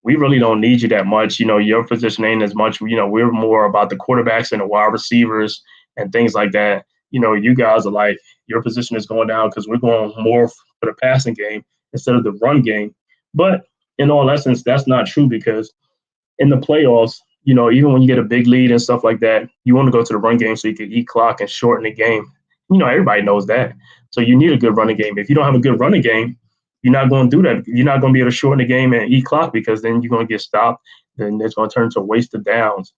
B: we really don't need you that much. Your position ain't as much. We're more about the quarterbacks and the wide receivers and things like that. You guys are like, your position is going down because we're going more for the passing game instead of the run game. But in all essence, that's not true because in the playoffs, even when you get a big lead and stuff like that, you want to go to the run game so you can eat clock and shorten the game. Everybody knows that. So you need a good running game. If you don't have a good running game, you're not going to do that. You're not going to be able to shorten the game and eat clock because then you're going to get stopped. Then it's going to turn to a waste of downs.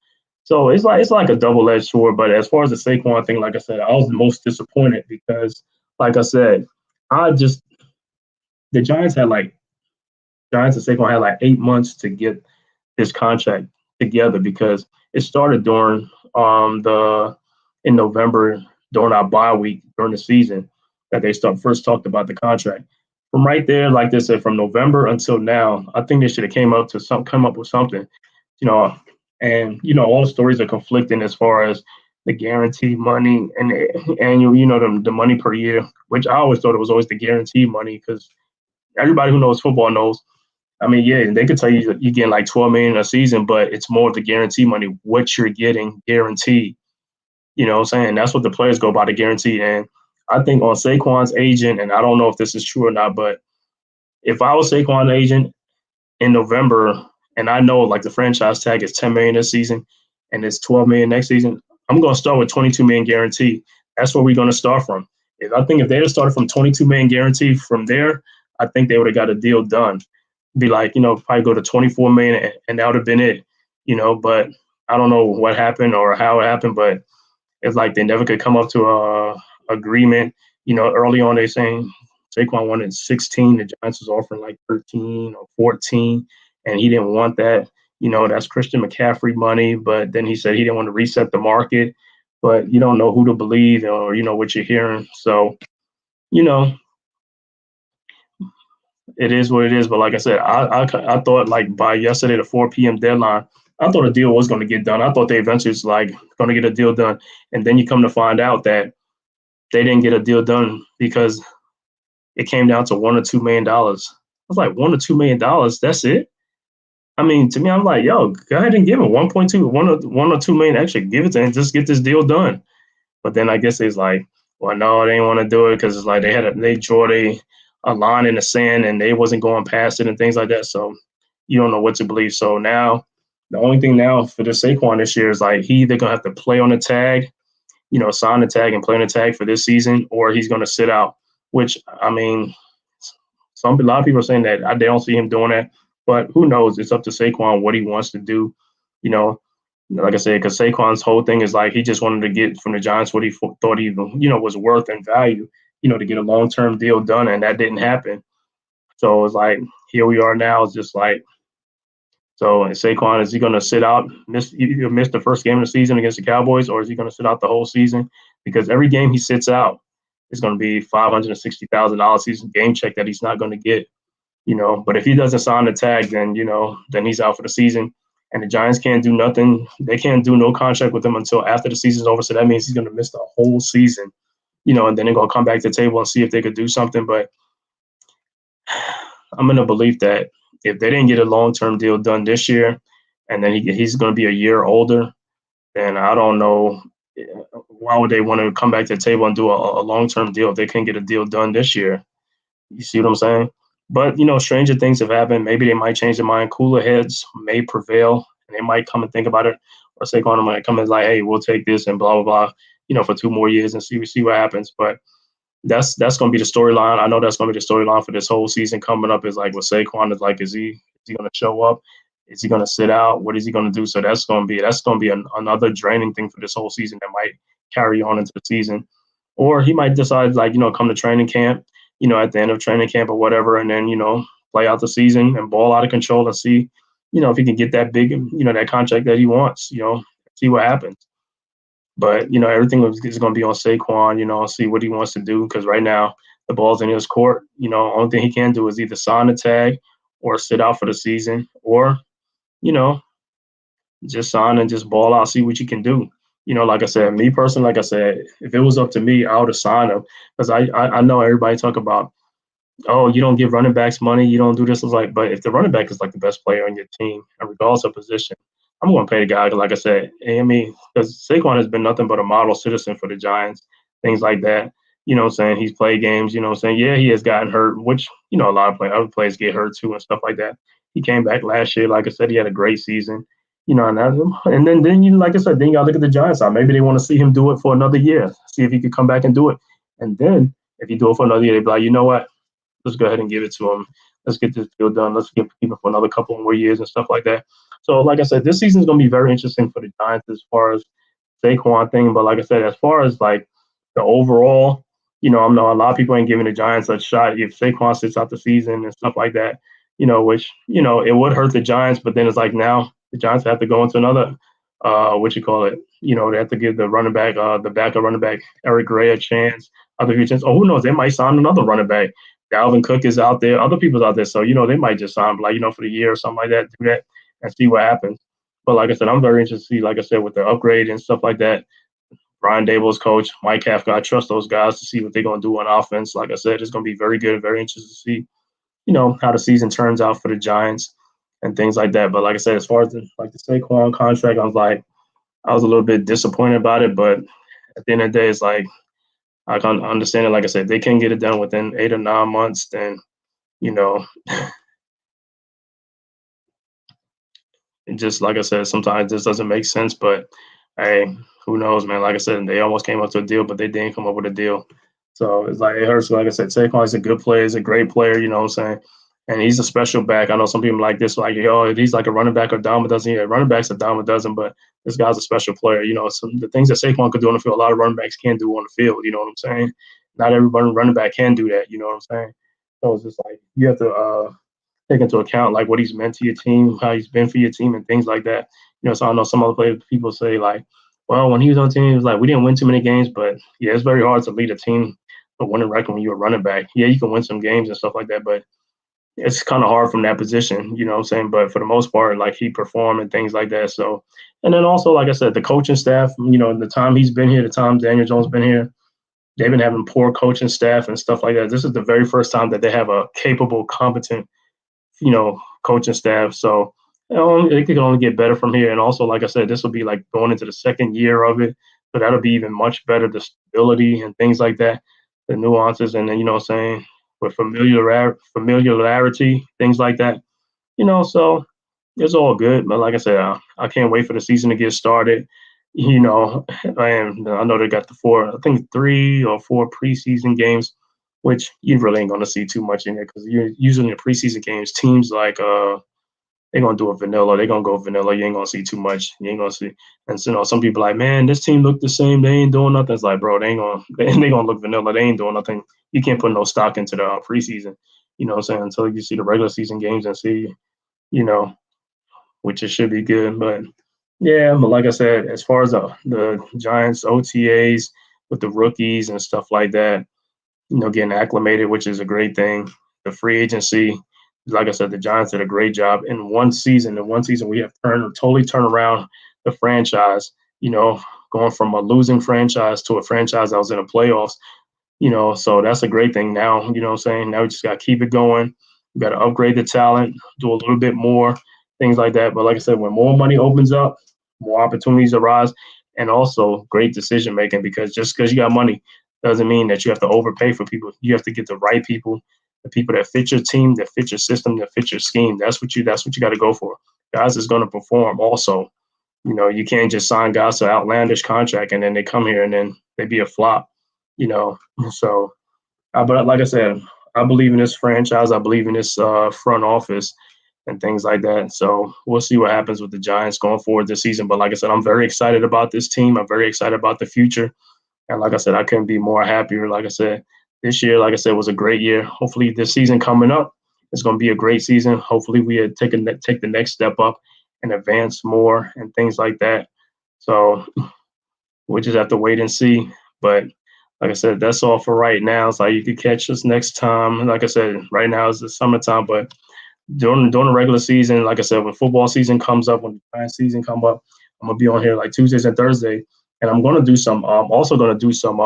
B: So it's like a double-edged sword. But as far as the Saquon thing, like I said, I was the most disappointed because, like I said, the Giants and Saquon had like 8 months to get this contract together because it started during the in November during our bye week during the season that they first talked about the contract. From right there, like they said, from November until now, I think they should have come up with something, you know, and all the stories are conflicting as far as the guarantee money and the annual, the money per year, which I always thought it was always the guarantee money because everybody who knows football knows. I mean, yeah, they could tell you that you're getting like 12 million a season, but it's more of the guarantee money, what you're getting guaranteed. You know what I'm saying? That's what the players go by, the guarantee. And I think on Saquon's agent, and I don't know if this is true or not, but if I was Saquon's agent in November and I know like the franchise tag is 10 million this season and it's 12 million next season, I'm gonna start with 22 million guarantee. That's where we're gonna start from. I think if they had started from 22 million guarantee from there, I think they would have got a deal done. Be like, probably go to 24 million and that would have been it, but I don't know what happened or how it happened, but it's like they never could come up to a agreement. Early on they saying Saquon wanted 16, the Giants was offering like 13 or 14, and he didn't want that. That's Christian McCaffrey money, but then he said he didn't want to reset the market. But you don't know who to believe or what you're hearing. So, you know, it is what it is. But like I said, I thought like by yesterday, the 4 p.m. deadline, I thought a deal was going to get done. I thought they eventually was like going to get a deal done. And then you come to find out that they didn't get a deal done because it came down to $1 or $2 million. I was like, $1 or $2 million, that's it? I mean, to me, I'm like, yo, go ahead and give him 1.2, 1 or 2 million extra. Give it to him, just get this deal done. But then I guess it's like, well, no, they didn't want to do it because it's like they drew a line in the sand and they wasn't going past it and things like that. So you don't know what to believe. So now the only thing now for the Saquon this year is like he either gonna have to play on the tag, sign the tag and play on the tag for this season, or he's gonna sit out. Which I mean, a lot of people are saying that they don't see him doing that, but who knows? It's up to Saquon what he wants to do. You know, like I said, because Saquon's whole thing is like he just wanted to get from the Giants what he thought he was worth and value. To get a long term deal done, and that didn't happen. So it's like here we are now. It's just like so. Saquon, is he going to sit out, miss the first game of the season against the Cowboys, or is he going to sit out the whole season? Because every game he sits out is going to be $560,000 season game check that he's not going to get. But if he doesn't sign the tag, then he's out for the season. And the Giants can't do nothing. They can't do no contract with him until after the season's over. So that means he's going to miss the whole season. And then they're going to come back to the table and see if they could do something. But I'm in the belief that if they didn't get a long-term deal done this year, and then he's going to be a year older, then I don't know why would they want to come back to the table and do a long-term deal if they couldn't get a deal done this year. You see what I'm saying? But, stranger things have happened. Maybe they might change their mind. Cooler heads may prevail, and they might come and think about it. Or Saquon might come and like, hey, we'll take this and blah, blah, blah, for 2 more years and see what happens. But that's going to be the storyline. I know that's going to be the storyline for this whole season coming up is like with Saquon is like, is he going to show up? Is he going to sit out? What is he going to do? So that's going to be another draining thing for this whole season that might carry on into the season. Or he might decide like, come to training camp, at the end of training camp or whatever, and then, play out the season and ball out of control and see, if he can get that big, that contract that he wants, see what happens. But, everything is going to be on Saquon, see what he wants to do. Because right now the ball's in his court. Only thing he can do is either sign the tag or sit out for the season or, just sign and just ball out, see what you can do. Like I said, me personally, like I said, if it was up to me, I would have signed him because I know everybody talk about, oh, you don't give running backs money, you don't do this. It's like, but if the running back is like the best player on your team, and regardless of position, I'm going to pay the guy. Like I said, I mean, because Saquon has been nothing but a model citizen for the Giants, things like that. What I'm saying? He's played games, what I'm saying? Yeah, he has gotten hurt, which, a lot of other players get hurt too and stuff like that. He came back last year. Like I said, he had a great season, and then like I said, then you got to look at the Giants side. Maybe they want to see him do it for another year, see if he could come back and do it. And then if you do it for another year, they'd be like, you know what? Let's go ahead and give it to him. Let's get this deal done. Let's keep him for another couple more years and stuff like that. So, like I said, this season is going to be very interesting for the Giants as far as Saquon thing. But like I said, as far as like the overall, I know a lot of people ain't giving the Giants a shot if Saquon sits out the season and stuff like that. Which it would hurt the Giants, but then it's like now the Giants have to go into another what you call it. They have to give the running back, the backup running back Eric Gray a chance. Other few chance. Oh, who knows? They might sign another running back. Dalvin Cook is out there. Other people's out there. So they might just sign like for the year or something like that. Do that and see what happens. But like I said, I'm very interested to see, like I said, with the upgrade and stuff like that. Brian Dable's coach, Mike Kafka, I trust those guys to see what they're going to do on offense. Like I said, it's going to be very good, very interesting to see, how the season turns out for the Giants and things like that. But like I said, as far as the Saquon contract, I was a little bit disappointed about it. But at the end of the day, it's like I can understand it. Like I said, if they can get it done within 8 or 9 months, then you know, it just like I said, sometimes this doesn't make sense. But hey, who knows, man? Like I said, they almost came up to a deal, but they didn't come up with a deal. So it's like it hurts. Like I said, Saquon is a good player. He's a great player. You know what I'm saying? And he's a special back. I know some people like this, like, he's like a running back or dime a dozen. Yeah, running back's a dime a dozen, but this guy's a special player. Some the things that Saquon could do on the field, a lot of running backs can't do on the field. You know what I'm saying? Not every running back can do that. You know what I'm saying? So it's just like you have to take into account like what he's meant to your team, how he's been for your team, and things like that. So I know some other people say like, well, when he was on the team, it was like we didn't win too many games, but yeah, it's very hard to lead a team to win a record when you're a running back. Yeah, you can win some games and stuff like that, but it's kind of hard from that position, you know what I'm saying? But for the most part, like he performed and things like that. So, and then also, like I said, the coaching staff, the time he's been here, the time Daniel Jones been here, they've been having poor coaching staff and stuff like that. This is the very first time that they have a capable, competent, coaching staff. So it could only get better from here. And also, like I said, this will be like going into the second year of it. So that'll be even much better, the stability and things like that, the nuances. And then, what I'm saying, with familiarity, things like that, so it's all good. But like I said, I can't wait for the season to get started. And I know they got I think 3 or 4 preseason games, which you really ain't going to see too much in there because usually in the preseason games, teams like they're gonna do a vanilla. They're gonna go vanilla. You ain't gonna see too much. You ain't gonna see. And so, some people like, man, this team look the same. They ain't doing nothing. It's like, bro, they gonna look vanilla. They ain't doing nothing. You can't put no stock into the preseason. You know what I'm saying? Until you see the regular season games and see, you know, which it should be good. But yeah, but like I said, as far as the Giants OTAs with the rookies and stuff like that, getting acclimated, which is a great thing. The free agency, like I said, the Giants did a great job in one season. In one season, we have totally turned around the franchise. Going from a losing franchise to a franchise that was in the playoffs. So that's a great thing. Now, what I'm saying? Now we just got to keep it going. We got to upgrade the talent, do a little bit more, things like that. But like I said, when more money opens up, more opportunities arise, and also great decision making. Because just because you got money doesn't mean that you have to overpay for people. You have to get the right people, the people that fit your team, that fit your system, that fit your scheme. That's what you got to go for. Guys is going to perform also. You can't just sign guys to outlandish contract and then they come here and then they be a flop. So but like I said, I believe in this franchise. I believe in this front office and things like that. So we'll see what happens with the Giants going forward this season. But like I said, I'm very excited about this team. I'm very excited about the future. And like I said, I couldn't be more happier. Like I said, this year, like I said, was a great year. Hopefully this season coming up is going to be a great season. Hopefully we take the next step up and advance more and things like that. So we just have to wait and see. But like I said, that's all for right now. It's like you could catch us next time. Like I said, right now is the summertime, but during the regular season, like I said, when football season comes up, when the Giants season come up, I'm gonna be on here like Tuesdays and Thursday, and I'm gonna do some. Also gonna do some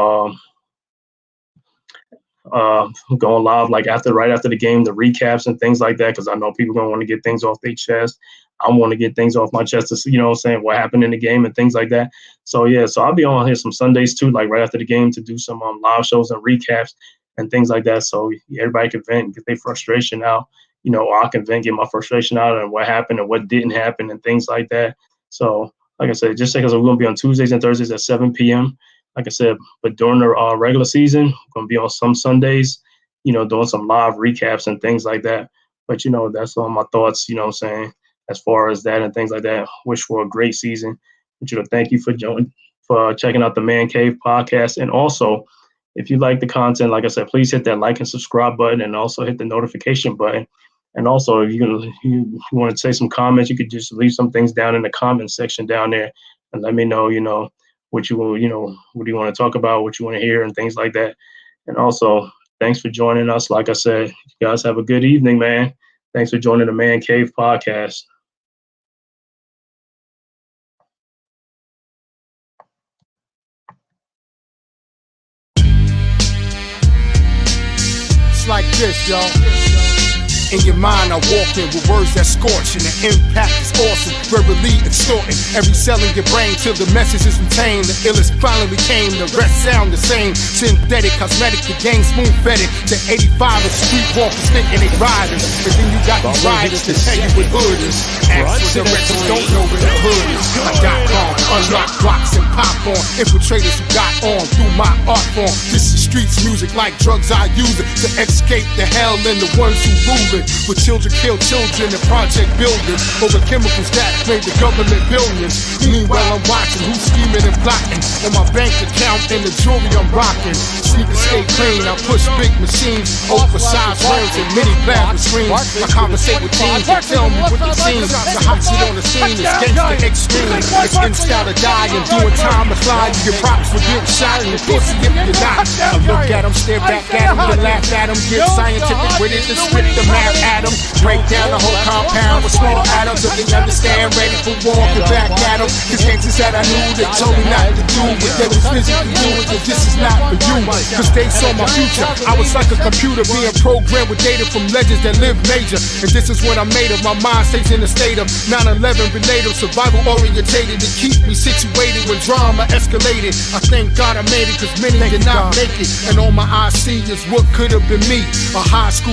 B: going live like right after the game, the recaps and things like that, because I know people gonna want to get things off their chest. I want to get things off my chest to see, what I'm saying, what happened in the game and things like that. So yeah, so I'll be on here some Sundays too, like right after the game to do some live shows and recaps and things like that. So everybody can vent and get their frustration out. Or I can vent, get my frustration out and what happened and what didn't happen and things like that. So like I said, just because we're gonna be on Tuesdays and Thursdays at 7 p.m. Like I said, but during the regular season, I'm going to be on some Sundays, doing some live recaps and things like that. But, that's all my thoughts, what I'm saying, as far as that and things like that. Wish for a great season. Thank you for checking out the Man Cave podcast. And also, If you like the content, like I said, please hit that like and subscribe button, and also hit the notification button. And also, if you want to say some comments, you could just leave some things down in the comment section down there, and let me know, what what do you want to talk about, what you want to hear, and things like that. And also, thanks for joining us. Like I said, you guys have a good evening, man. Thanks for joining the Man Cave podcast.
A: It's like this, y'all. In your mind, I walk in with words that scorch, and the impact is awesome, verbally extorting every cell in your brain till the message is retained. The illest finally came, the rest sound the same. Synthetic, cosmetic, the gang spoon-fed it to 85 of streetwalkers thinking they riders. But then you got these riders that tell you what hood is. Ask for the rest who don't know where the hood is. I got calm, unlock blocks and pop on infiltrators who got on through my art form. This is streets music, like drugs I use it to escape the hell and the ones who rule it. With children kill children and project buildings over chemicals that made the government billions. Meanwhile, I'm watching who's scheming and plotting on my bank account and the jewelry I'm rocking. Sneakers stay clean, I push big machines, oversized rims and mini plasma screens. I conversate with teens and tell me what they seen. The hot shit on the scene is gangsta extreme. It's in style to die and doing time to fly. You get props for getting shot in the pussy if you're not. I look at them, stare back at them, then laugh at them, get scientific with it, then spit the math. Atoms, break down the whole compound with small atoms. If they understand, ready for war, get back at them. Cause gangsters that I knew, they told me not to do what they was physically doing. Cause this is not for you. Cause they saw my future. I was like a computer being programmed with data from legends that live major. And this is what I made of. My mind stays in a state of 9/11 related, survival orientated to keep me situated when drama escalated. I thank God I made it cause many did not make it. And all my eyes see is what could have been me. A high school